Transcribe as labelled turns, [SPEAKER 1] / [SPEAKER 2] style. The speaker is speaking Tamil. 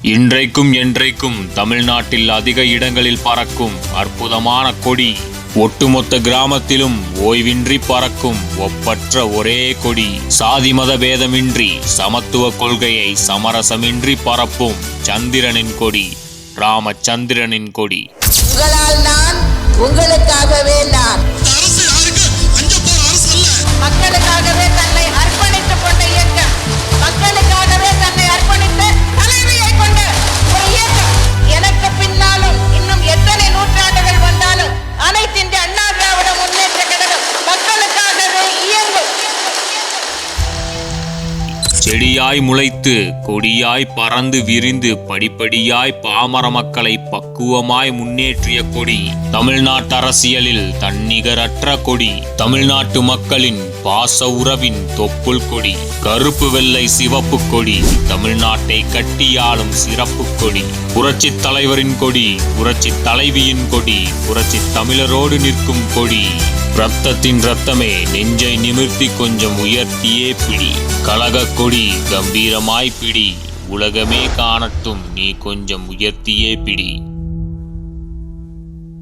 [SPEAKER 1] இன்றைக்கும் என்றைக்கும் தமிழ்நாட்டில் அதிக இடங்களில் பறக்கும் அற்புதமான கொடி. ஒட்டுமொத்த கிராமத்திலும் ஓய்வின்றி பறக்கும் ஒப்பற்ற ஒரே கொடி. சாதி மத பேதமின்றி சமத்துவ கொள்கையை சமரசமின்றி பரப்பும் சந்திரனின் கொடி, ராமச்சந்திரனின் கொடி.
[SPEAKER 2] உங்களால் நான், உங்களுக்காகவே நான். மக்களுக்காகவே தன்னை அர்ப்பணித்துக் கொண்ட இயக்கம், மக்களுக்காகவே தன்னை அர்ப்பணித்த தலைவியை கொண்ட ஒரு இயக்கம். எனக்கு பின்னாலும் இன்னும் எத்தனை நூற்றாண்டுகள் வந்தாலும் அனைத்திந்திய அண்ணா திராவிட முன்னேற்ற கழகம் மக்களுக்காகவே இயங்கும்.
[SPEAKER 1] செடியாய் முளைத்து கொடியாய் பறந்து விரிந்து படிப்படியாய் பாமர மக்களை பக்குவமாய் முன்னேற்றிய கொடி. தமிழ்நாட்டு அரசியலில் தன்னிகரற்ற கொடி. தமிழ்நாட்டு மக்களின் பாச உறவின் தொப்புள் கொடி. கருப்பு வெள்ளை சிவப்பு கொடி, தமிழ்நாட்டை கட்டியாளும் சிறப்பு கொடி. புரட்சி தலைவரின் கொடி, புரட்சி தலைவியின் கொடி, புரட்சி தமிழரோடு நிற்கும் கொடி. ரத்தத்தின் ரத்தமே, நெஞ்சை நிமிர்த்தி கொஞ்சம் உயர்த்தியே பிடி. கழக கொடி கம்பீரமாய் பிடி. உலகமே காணட்டும், நீ கொஞ்சம் உயர்த்தியே பிடி.